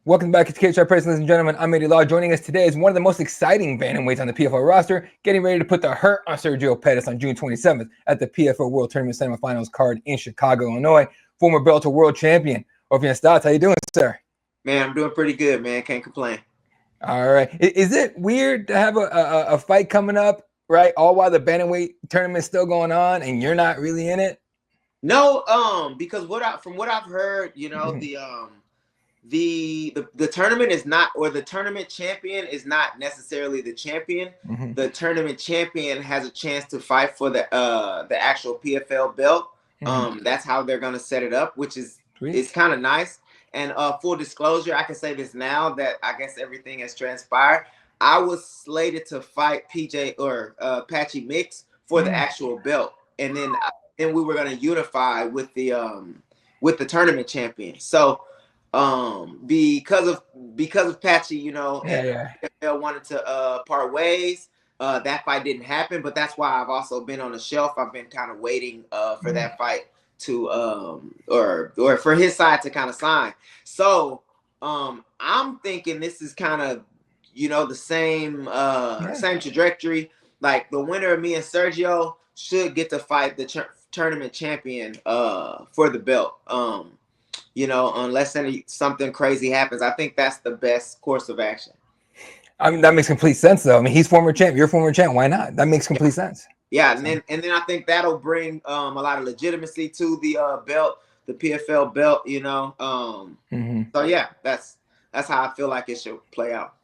Welcome back to KHR Press, ladies and gentlemen. I'm Eddie Law. Joining us today is one of the most exciting bantamweights on the PFL roster, getting ready to put the hurt on Sergio Pettis on June 27th at the PFL World Tournament Semifinals card in Chicago, Illinois. Former Bellator World Champion, Raufeon Stots. How you doing, sir? Man, I'm doing pretty good, man. Can't complain. All right. Is it weird to have a fight coming up, right, all while the bantamweight tournament's still going on and you're not really in it? No, because from what I've heard, you know, the tournament is not, or the tournament champion is not necessarily the champion. The tournament champion has a chance to fight for the actual PFL belt. That's how they're gonna set it up, which is it's kind of nice. And full disclosure, I can say this now that I guess everything has transpired. I was slated to fight Patchy Mix for the actual belt, and then we were gonna unify with the tournament champion. So because of Patchy, you know, PFL wanted to part ways. That fight didn't happen, but that's why I've also been on the shelf. I've been kind of waiting for that fight to or for his side to kind of sign. So I'm thinking this is kind of, you know, the same same trajectory. Like the winner of me and Sergio should get to fight the tournament champion for the belt. You know, unless something crazy happens. I think that's the best course of action. I mean, that makes complete sense, though. I mean, he's former champ, you're former champ. Why not? That makes complete sense. Yeah, and then I think that'll bring a lot of legitimacy to the belt, the PFL belt. You know, so yeah, that's how I feel like it should play out.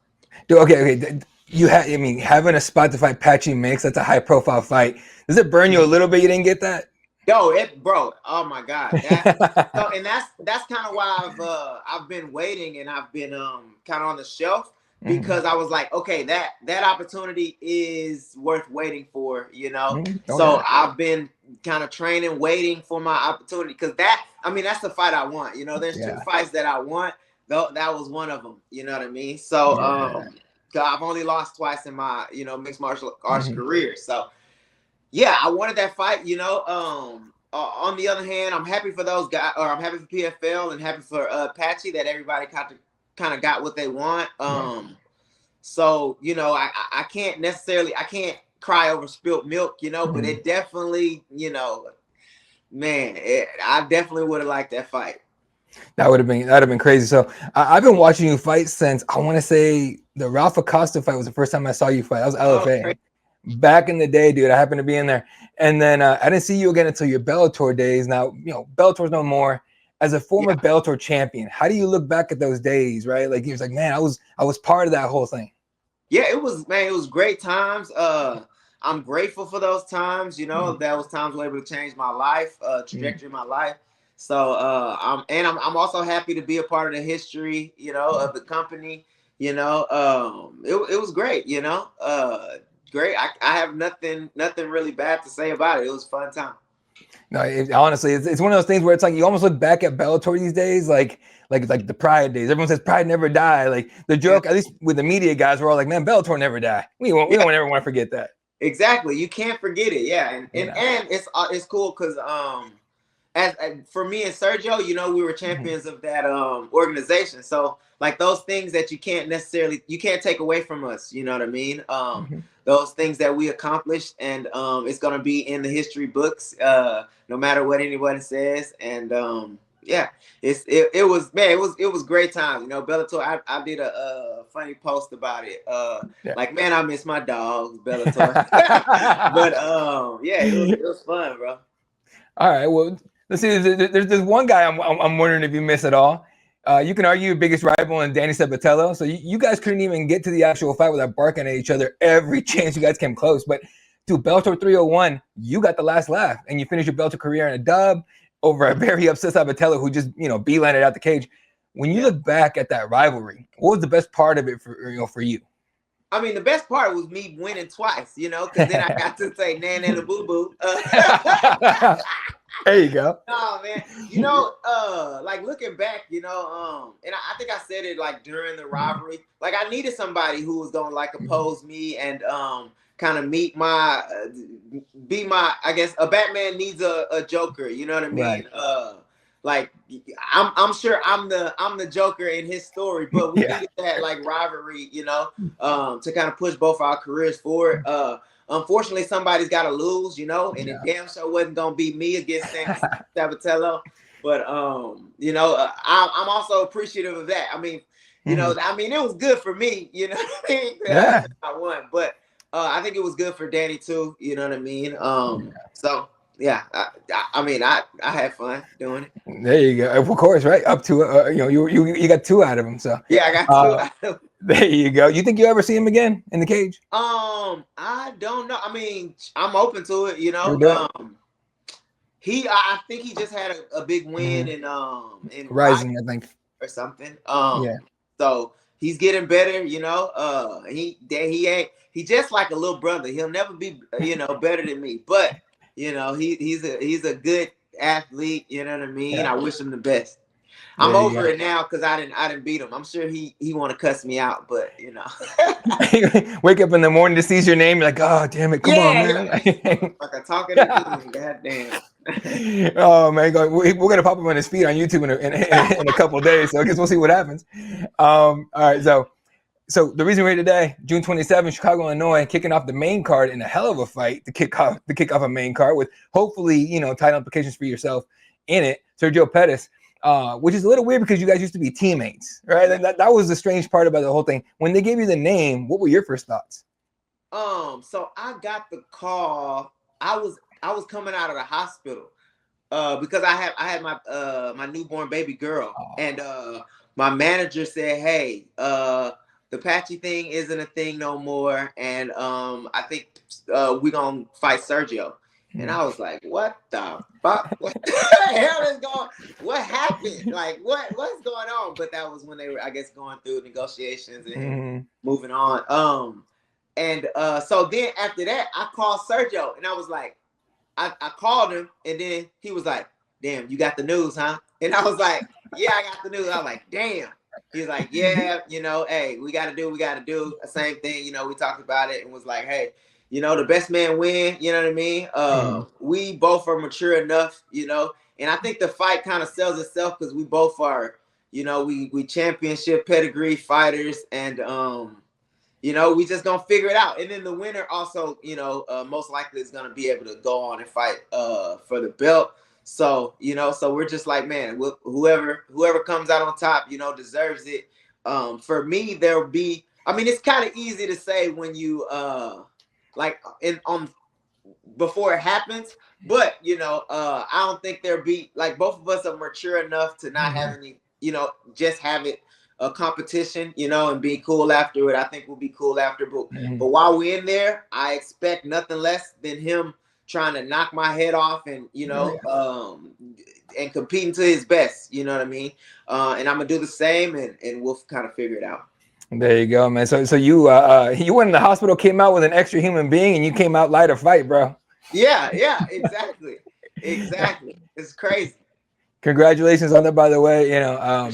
Dude, okay. I mean, having a spot to fight Patchy Mix, that's a high profile fight. Does it burn you a little bit? You didn't get that? Yo, bro. Oh my God. And that's kind of why I've been waiting, and I've been kind of on the shelf, because I was like, okay, that opportunity is worth waiting for, you know. So I've been kind of training, waiting for my opportunity, because that's the fight I want. You know, there's two fights that I want. Though that was one of them. You know what I mean? So I've only lost twice in my, you know, mixed martial arts career. So yeah, I wanted that fight, you know. On the other hand, I'm happy for those guys, or I'm happy for PFL and happy for Patchy that everybody kind of got what they want. So, you know, I can't cry over spilt milk, you know, but it definitely, you know, man, I definitely would have liked that fight. That'd have been crazy. So I've been watching you fight since, I want to say, the Ralph Acosta fight was the first time I saw you fight. That was LFA. Back in the day, dude, I happened to be in there. And then I didn't see you again until your Bellator days. Now, you know, Bellator's no more. As a former Bellator champion, how do you look back at those days, right? Like, he was like, man, I was part of that whole thing. Yeah, it was great times. I'm grateful for those times, you know. Those times were able to change my life, trajectory of my life. So I'm also happy to be a part of the history, you know, of the company. You know, it was great, you know. Great. I have nothing really bad to say about it. It was a fun time. No, honestly, it's one of those things where it's like you almost look back at Bellator these days, like the Pride days. Everyone says Pride never die. Like the joke, at least with the media guys, we're all like, man, Bellator never die. We don't ever want to forget that. Exactly. You can't forget it. Yeah, and it's cool because as for me and Sergio, you know, we were champions of that organization. So like those things that you can't take away from us. You know what I mean? Those things that we accomplished, and it's gonna be in the history books, no matter what anybody says. And yeah, it was great time. You know, Bellator. I did a funny post about it. Like, man, I miss my dogs, Bellator. But yeah, it was fun, bro. All right, well, let's see. There's one guy I'm wondering if you miss at all. You can argue your biggest rival and Danny Sabatello. So you guys couldn't even get to the actual fight without barking at each other every chance you guys came close. But to Bellator 301, you got the last laugh, and you finished your Bellator career in a dub over a very upset Sabatello who just, you know, beelined out the cage. When you look back at that rivalry, what was the best part of it for you? I mean, the best part was me winning twice, you know, because then I got to say nan and a boo boo. There you go. Oh man, you know, like looking back, you know, and I think I said it like during the rivalry, like I needed somebody who was gonna like oppose me and kind of be my, I guess a Batman needs a Joker, you know what I mean? Right. like I'm sure I'm the Joker in his story, but we needed that like rivalry, you know, to kind of push both our careers forward. Unfortunately, somebody's got to lose, you know, and it damn sure wasn't gonna be me against Sabatello. But you know, I'm also appreciative of that. I mean, you know, I mean, it was good for me, you know what I mean? Yeah. I won, but I think it was good for Danny too, you know what I mean? So yeah, I mean, I had fun doing it. There you go. Of course, right? Up to you know, you got 2 out of him. So yeah, I got 2 out of him. There you go. You think you ever see him again in the cage? I don't know. I mean, I'm open to it, you know. I think he just had a big win in Rising, I think, or something. Yeah. So he's getting better, you know. He just like a little brother. He'll never be, you know, better than me. But you know, he's a good athlete. You know what I mean? I wish him the best. I'm over it now because I didn't beat him. I'm sure he want to cuss me out, but you know. Wake up in the morning to see your name, you're like, oh damn it, come on, man. Like a talking to me, goddamn. Oh man, we're gonna pop him on his feet on YouTube in a couple of days, so I guess we'll see what happens. All right, so the reason we're here today, June 27th, Chicago, Illinois, kicking off the main card in a hell of a fight to kick off a main card with hopefully, you know, title implications for yourself in it. Sergio Pettis. Which is a little weird because you guys used to be teammates, right? And that was the strange part about the whole thing. When they gave you the name, what were your first thoughts? So I got the call. I was coming out of the hospital because I had my newborn baby girl, and my manager said, "Hey, the Patchy thing isn't a thing no more, and I think we're gonna fight Sergio." And I was like, what the fuck? What the hell is going on? What happened? Like, what's going on? But that was when they were, I guess, going through negotiations and moving on. And so then after that, I called Sergio and I was like, I called him and then he was like, damn, you got the news, huh? And I was like, yeah, I got the news. I was like, damn. He's like, yeah, you know, hey, we got to do the same thing. You know, we talked about it and was like, hey, you know, the best man win, you know what I mean? We both are mature enough, you know, and I think the fight kind of sells itself because we both are, you know, we championship pedigree fighters and, you know, we just gonna figure it out. And then the winner also, you know, most likely is gonna be able to go on and fight for the belt. So, you know, so we're just like, man, whoever comes out on top, you know, deserves it. For me, there'll be, I mean, it's kind of easy to say when you, like before it happens, but you know, I don't think there'll be like both of us are mature enough to not have any, you know, just have it a competition, you know, and be cool after it. I think we'll be cool after, but while we're in there, I expect nothing less than him trying to knock my head off and you know, and competing to his best. You know what I mean? And I'm gonna do the same, and we'll kind of figure it out. There you go, man. So you went in the hospital, came out with an extra human being, and you came out light to fight, bro. Yeah, exactly. It's crazy. Congratulations on that, by the way. You know,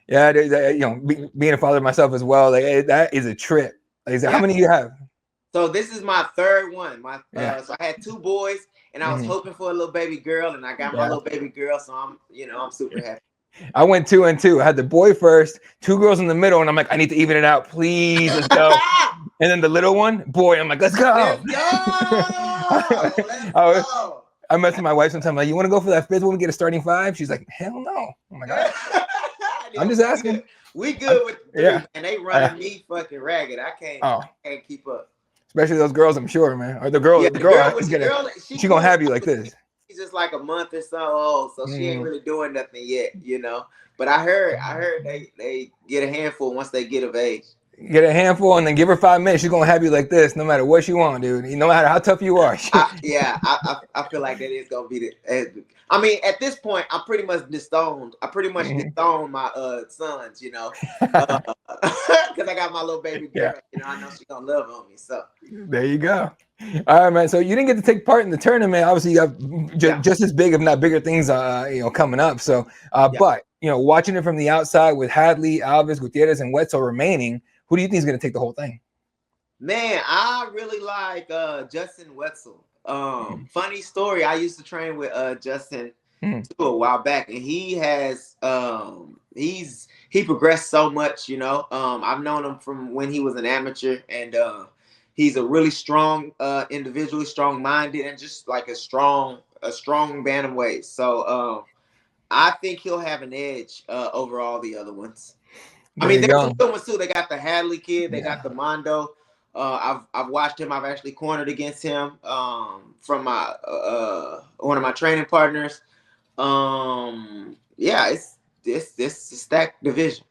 yeah, you know, being a father myself as well, like that is a trip. Like, how many do you have? So this is my third one. So I had 2 boys, and I was hoping for a little baby girl, and I got my little baby girl. So I'm super happy. I went 2 and 2. I had the boy first, 2 girls in the middle, and I'm like, I need to even it out, please. Let's go. And then the little one, boy, I'm like, let's go. Let's go. I messed with my wife sometimes, like, you want to go for that 5th one? We get a starting 5? She's like, hell no. I'm like, I'm just asking. We good with 3, and they running me fucking ragged. I can't keep up. Especially those girls, I'm sure, man. Or the girl, she gonna have you like this. She's just like a month or so old, so she ain't really doing nothing yet, you know. But I heard they get a handful once they get of age. Get a handful and then give her 5 minutes. She's gonna have you like this, no matter what she want, dude. No matter how tough you are. I feel like that is gonna be the. I mean, at this point, I'm pretty much disowned. I pretty much disowned my sons, you know, because I got my little baby girl. You know, I know she's gonna love on me. So there you go. All right, man. So you didn't get to take part in the tournament. Obviously, you have just as big, if not bigger, things, you know, coming up. So, but you know, watching it from the outside with Hadley, Alves, Gutierrez, and Wetzel remaining, who do you think is going to take the whole thing? Man, I really like Justin Wetzel. Funny story. I used to train with Justin to a while back, and he has he progressed so much. I've known him from when he was an amateur, and he's a really strong individually, strong-minded, and just like a strong bantamweight. So I think he'll have an edge over all the other ones. I mean, there's some good ones too. They got the Hadley kid. They got the Mondo. I've watched him. I've actually cornered against him from my one of my training partners. Yeah, it's a stacked division.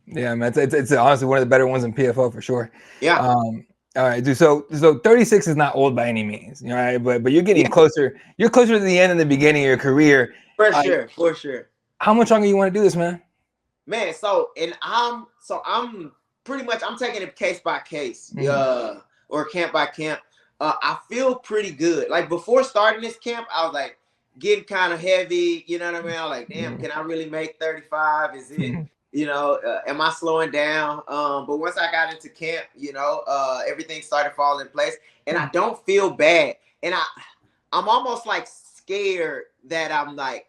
Yeah, man, it's honestly one of the better ones in PFL for sure. Yeah. All right, dude. So 36 is not old by any means, all right? But you're getting closer. You're closer to the end and the beginning of your career. For sure. How much longer you want to do this, man? Man, I'm pretty much I'm taking it case by case, or camp by camp. I feel pretty good. Like before starting this camp, I was like getting kind of heavy. You know what I mean? I was like, damn, can I really make 35? Is it? Am I slowing down? But once I got into camp, everything started falling in place, and I don't feel bad. And I'm almost like scared that I'm like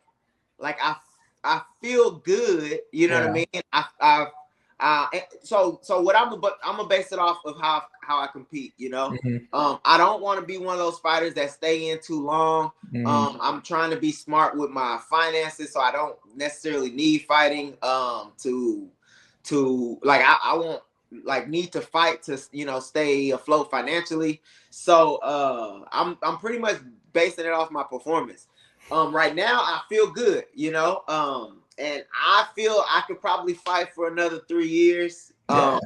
I feel good. You know what I mean? So what I'm gonna base it off of how I compete. I don't want to be one of those fighters that stay in too long. I'm trying to be smart with my finances, so I don't necessarily need fighting to like I won't like need to fight to stay afloat financially. So I'm pretty much basing it off my performance. Right now I feel good, and I feel I could probably fight for another 3 years. But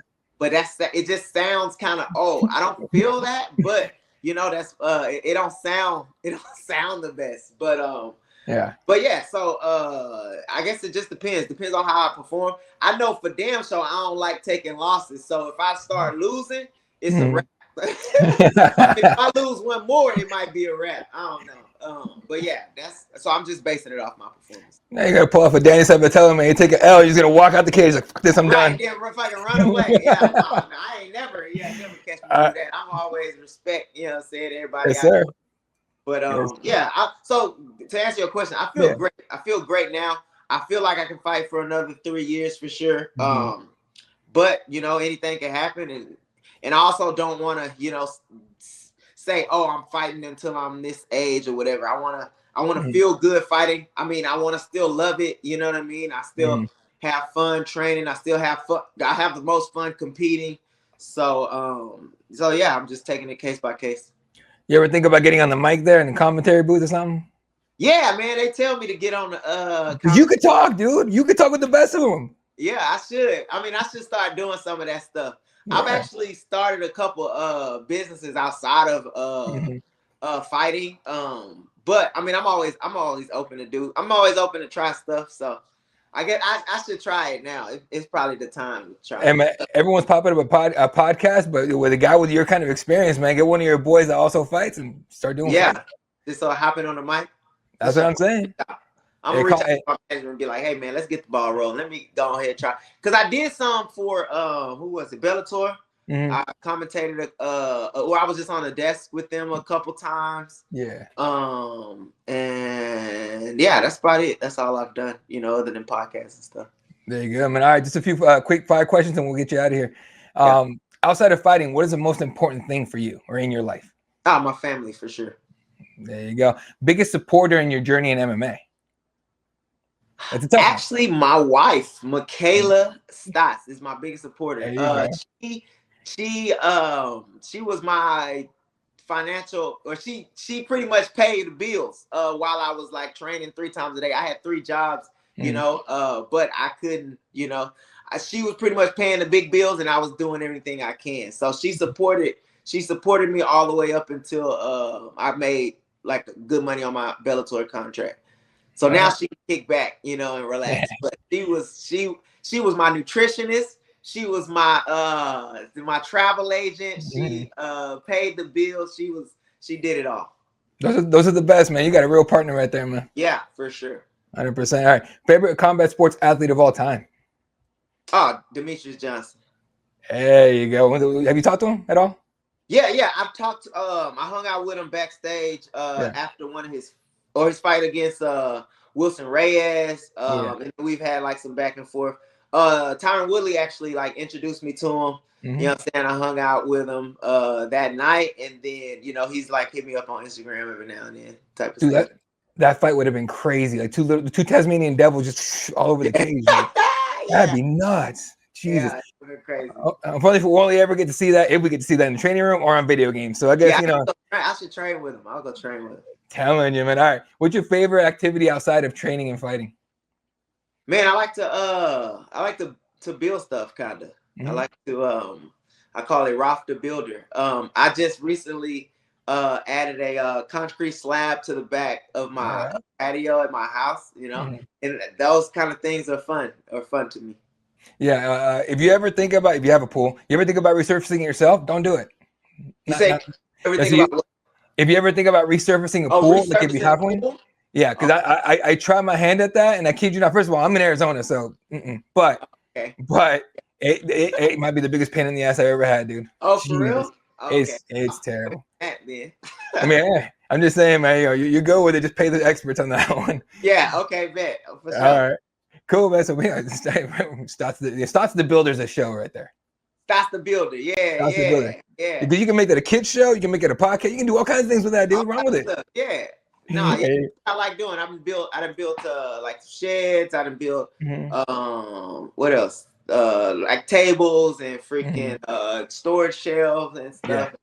it just sounds kind of old. I don't feel that, but that's it don't sound the best. But so I guess it just depends on how I perform. I know for damn sure I don't like taking losses. So if I start losing, it's a wrap. If I lose one more, it might be a wrap. I don't know. But yeah, so I'm just basing it off my performance. Now you gotta pull off a Danny Sabatello, man. You take an L, you're just gonna walk out the cage like, fuck this, I'm done. Yeah, if I can run away. I ain't never catch me do that. I'm always respect, saying everybody. Yes, sir. But so to answer your question, I feel great. I feel great now. I feel like I can fight for another 3 years for sure. But anything can happen, and I also don't want to, say, oh, I'm fighting until I'm this age or whatever. I want to feel good fighting. I mean, I want to still love it. You know what I mean? I still have fun training. I still have fun. I have the most fun competing. So yeah, I'm just taking it case by case. You ever think about getting on the mic there in the commentary booth or something? Yeah, man. They tell me to get on the. You could talk, dude. You could talk with the best of them. Yeah, I should. I mean, I should start doing some of that stuff. Yeah. I've actually started a couple businesses outside of fighting. But I mean, I'm always open to try stuff. So I guess I should try it now. It's probably the time to try. And man, everyone's popping up a podcast, but with a guy with your kind of experience, man, get one of your boys that also fights and start doing. Yeah, just hopping on the mic. That's what I'm saying. I'm gonna reach out to my manager and be like, "Hey, man, let's get the ball rolling. Let me go ahead and try." Because I did some for who was it? Bellator. I commentated, or I was just on the desk with them a couple times. Yeah. And yeah, that's about it. That's all I've done, other than podcasts and stuff. There you go, man. All right, just a few quick 5 questions, and we'll get you out of here. Outside of fighting, what is the most important thing for you or in your life? My family, for sure. There you go. Biggest supporter in your journey in MMA? Actually, my wife, Michaela Stots, is my biggest supporter. She was my financial, or she pretty much paid the bills while I was like training 3 times a day. I had 3 jobs, but I couldn't, she was pretty much paying the big bills, and I was doing everything I can. So she supported me all the way up until I made like good money on my Bellator contract. So now she can kick back, and relax. But she was my nutritionist. She was my travel agent. She paid the bills. She did it all. Those are the best, man. You got a real partner right there, man. Yeah, for sure. 100%. All right. Favorite combat sports athlete of all time? Oh, Demetrius Johnson. There you go. Have you talked to him at all? Yeah. I've talked. I hung out with him backstage after his fight against Wilson Reyes. And we've had like some back and forth. Tyron Woodley actually like introduced me to him. You know what I'm saying? I hung out with him that night, and then he's like hit me up on Instagram every now and then type of stuff. That fight would have been crazy. Like two Tasmanian devils just all over the cage. That'd be nuts. Jesus. Yeah, crazy. Probably if we'll only ever get to see that, if we get to see that in the training room or on video games. So I guess I should train with him. I'll go train with him. Telling you, man. All right. What's your favorite activity outside of training and fighting? Man, I like to build stuff kinda. I like to I call it Rauf the Builder. I just recently added a concrete slab to the back of my patio at my house, and those kind of things are fun to me. Yeah, if you have a pool, you ever think about resurfacing it yourself? Don't do it. If you ever think about resurfacing a pool, like if you have one, because I try my hand at that, and I kid you not. First of all, I'm in Arizona, so but it might be the biggest pain in the ass I ever had, dude. Oh, for real? Okay. It's terrible. I mean, I'm just saying, man. You go with it. Just pay the experts on that one. Yeah. Okay. Bet. For sure. All right. Cool, man. So Stots the Builder's a show right there. Stots the Builder. Yeah. Because you can make that a kid show. You can make it a podcast. You can do all kinds of things with that, dude. Wrong with it. Stuff. Yeah. No, I like doing. I done built like sheds. I done built what else? Like tables and freaking storage shelves and stuff. Yeah.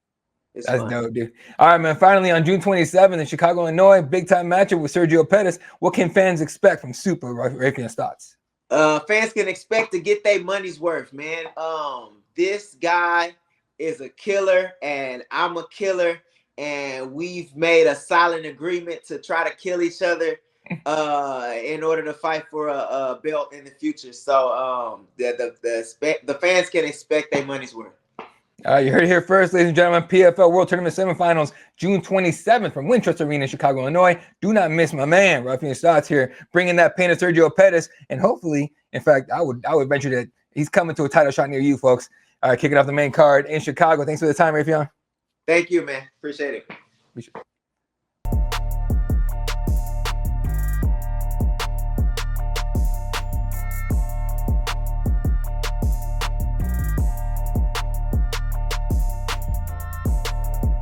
That's dope, dude. All right, man. Finally, on June 27th in Chicago, Illinois, big time matchup with Sergio Pettis. What can fans expect from Super Raufeon Stots? Fans can expect to get their money's worth, man. This guy is a killer, and I'm a killer, and we've made a silent agreement to try to kill each other in order to fight for a belt in the future. So the fans can expect their money's worth. You heard it here first, ladies and gentlemen. PFL World Tournament Semifinals, June 27th from Wintrust Arena in Chicago, Illinois. Do not miss my man, Raufeon Stots here, bringing that pain to Sergio Pettis. And hopefully, in fact, I would venture that he's coming to a title shot near you, folks. All right, kicking off the main card in Chicago. Thanks for the time, Raufeon. Thank you, man. Appreciate it.